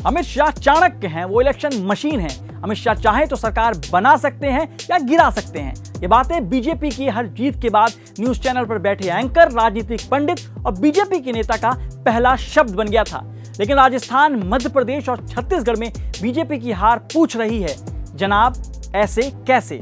अमित शाह चाणक्य हैं, वो election machine हैं। अमित शाह चाहे तो सरकार बना सकते हैं या गिरा सकते हैं। ये बातें बीजेपी की हर जीत के बाद न्यूज चैनल पर बैठे एंकर, राजनीतिक पंडित और बीजेपी के नेता का पहला शब्द बन गया था। लेकिन राजस्थान, मध्य प्रदेश और छत्तीसगढ़ में बीजेपी की हार पूछ रही है, जनाब ऐसे कैसे?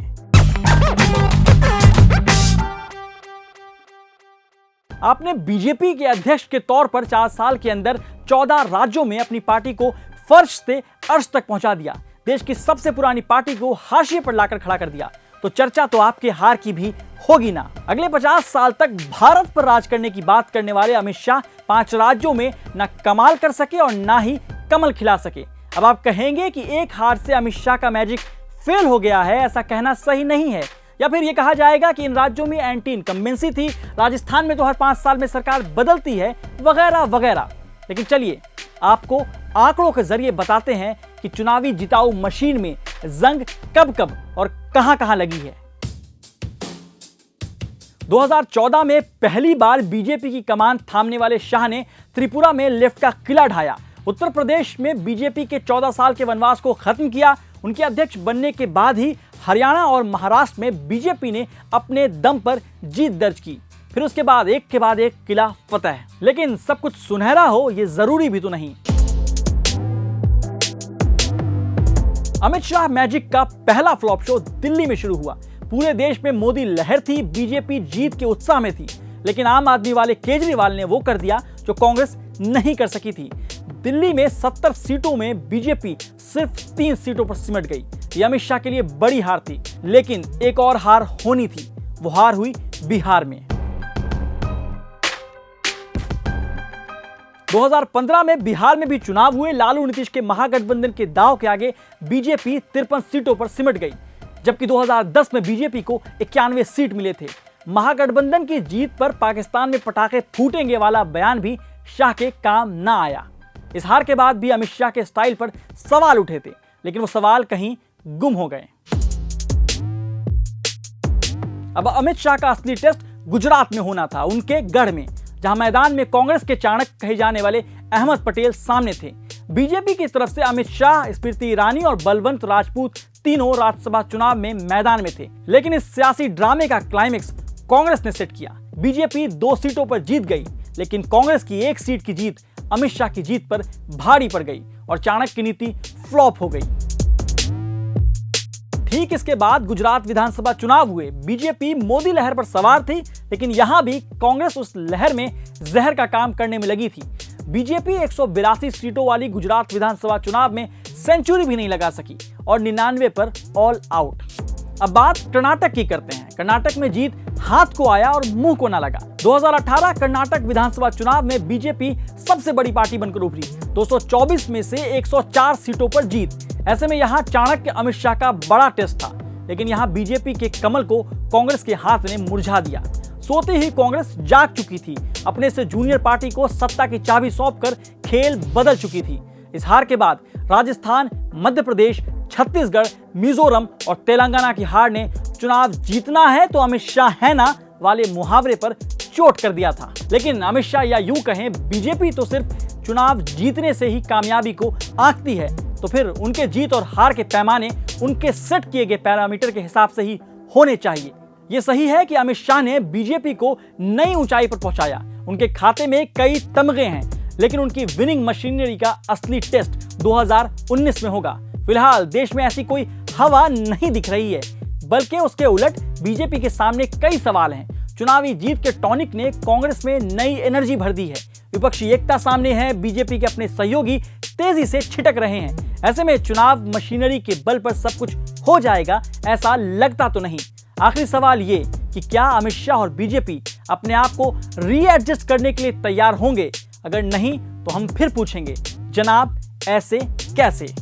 आपने बीजेपी के अध्यक्ष के तौर पर 4 साल के अंदर 14 राज्यों में अपनी पार्टी को फर्श से अर्श तक पहुंचा दिया। देश की सबसे पुरानी पार्टी को हाशिए पर लाकर खड़ा कर दिया। तो चर्चा तो आपके हार की भी होगी ना। अगले 50 साल तक भारत पर राज करने की बात करने वाले अमित शाह 5 राज्यों में न कमाल कर सके और ना ही कमल खिला सके। अब आप कहेंगे कि एक हार से अमित शाह का मैजिक फेल हो गया है, ऐसा कहना सही नहीं है। या फिर यह कहा जाएगा कि इन राज्यों में एंटी इनकम्बेंसी थी, राजस्थान में तो हर 5 साल में सरकार बदलती है, वगैरह वगैरह। लेकिन चलिए आपको आंकड़ों के जरिए बताते हैं कि चुनावी जिताऊ मशीन में जंग कब कब और कहां कहां लगी है। 2014 में पहली बार बीजेपी की कमान थामने वाले शाह ने त्रिपुरा में लेफ्ट का किला ढाया। उत्तर प्रदेश में बीजेपी के 14 साल के वनवास को खत्म किया। उनके अध्यक्ष बनने के बाद ही हरियाणा और महाराष्ट्र में बीजेपी ने अपने दम पर जीत दर्ज की। फिर उसके बाद एक के बाद एक किला फतह। लेकिन सब कुछ सुनहरा हो ये जरूरी भी तो नहीं। अमित शाह मैजिक का पहला फ्लॉप शो दिल्ली में शुरू हुआ। पूरे देश में मोदी लहर थी, बीजेपी जीत के उत्साह में थी। लेकिन आम आदमी वाले केजरीवाल ने वो कर दिया जो कांग्रेस नहीं कर सकी थी। दिल्ली में 70 सीटों में बीजेपी सिर्फ 3 सीटों पर सिमट गई। ये अमित शाह के लिए बड़ी हार थी। लेकिन एक और हार होनी थी, वो हार हुई बिहार में। 2015 में बिहार में भी चुनाव हुए। लालू नीतीश के महागठबंधन के दांव के आगे बीजेपी 53 सीटों पर सिमट गई, जबकि 2010 में बीजेपी को 91 सीट मिले थे। महागठबंधन की जीत पर पाकिस्तान में पटाखे फूटेंगे वाला बयान भी शाह के काम ना आया। इस हार के बाद भी अमित शाह के स्टाइल पर सवाल उठे थे, लेकिन वो सवाल कहीं गुम हो गए। अब अमित शाह का असली टेस्ट गुजरात में होना था, उनके गढ़ में, जहां मैदान में कांग्रेस के चाणक्य कहे जाने वाले अहमद पटेल सामने थे। बीजेपी की तरफ से अमित शाह, स्मृति ईरानी और बलवंत राजपूत तीनों राज्यसभा चुनाव में मैदान में थे। लेकिन इस सियासी ड्रामे का क्लाइमेक्स कांग्रेस ने सेट किया। बीजेपी 2 सीटों पर जीत गई, लेकिन कांग्रेस की 1 सीट की जीत अमित शाह की जीत पर भारी पड़ गई और चाणक्य की नीति फ्लॉप हो गई। ठीक इसके बाद गुजरात विधानसभा चुनाव हुए। बीजेपी मोदी लहर पर सवार थी, लेकिन यहां भी कांग्रेस उस लहर में जहर का काम करने में लगी थी। बीजेपी 182 सीटों वाली गुजरात विधानसभा चुनाव में सेंचुरी भी नहीं लगा सकी और 99 पर ऑल आउट। अब बात कर्नाटक की करते हैं। कर्नाटक में जीत हाथ को आया और मुंह को ना लगा। 2018 कर्नाटक विधानसभा चुनाव में बीजेपी सबसे बड़ी पार्टी बनकर उभरी। 224 में से 104 सीटों पर जीत। ऐसे में यहां चाणक्य अमित शाह का बड़ा टेस्ट था, लेकिन यहां बीजेपी के कमल को कांग्रेस के हाथ ने मुरझा दिया। सोते ही कांग्रेस जाग चुकी थी, अपने से जूनियर पार्टी को सत्ता की चाबी सौंपकर खेल बदल चुकी थी। इस हार के बाद राजस्थान, मध्य प्रदेश, छत्तीसगढ़, मिजोरम और तेलंगाना की हार ने चुनाव जीतना है तो अमित शाह है ना वाले मुहावरे पर चोट कर दिया था। लेकिन अमित शाह या यूं कहें बीजेपी तो सिर्फ चुनाव जीतने से ही कामयाबी को आंकती है, तो फिर उनके जीत और हार के पैमाने उनके सेट किए गए पैरामीटर के हिसाब से ही होने चाहिए। यह सही है कि अमित शाह ने बीजेपी को नई ऊंचाई पर पहुंचाया। उनके खाते में कई तमगे हैं, लेकिन उनकी विनिंग मशीनरी का असली टेस्ट 2019 में होगा। फिलहाल देश में ऐसी कोई हवा नहीं दिख रही है, बल्कि उसके उलट बीजेपी के सामने कई सवाल हैं। चुनावी जीत के टॉनिक ने कांग्रेस में नई एनर्जी भर दी है। विपक्षी एकता सामने है, बीजेपी के अपने सहयोगी तेजी से छिटक रहे हैं। ऐसे में चुनाव मशीनरी के बल पर सब कुछ हो जाएगा ऐसा लगता तो नहीं। आखिरी सवाल ये कि क्या अमित शाह और बीजेपी अपने आप को रीएडजस्ट करने के लिए तैयार होंगे? अगर नहीं तो हम फिर पूछेंगे, जनाब ऐसे कैसे?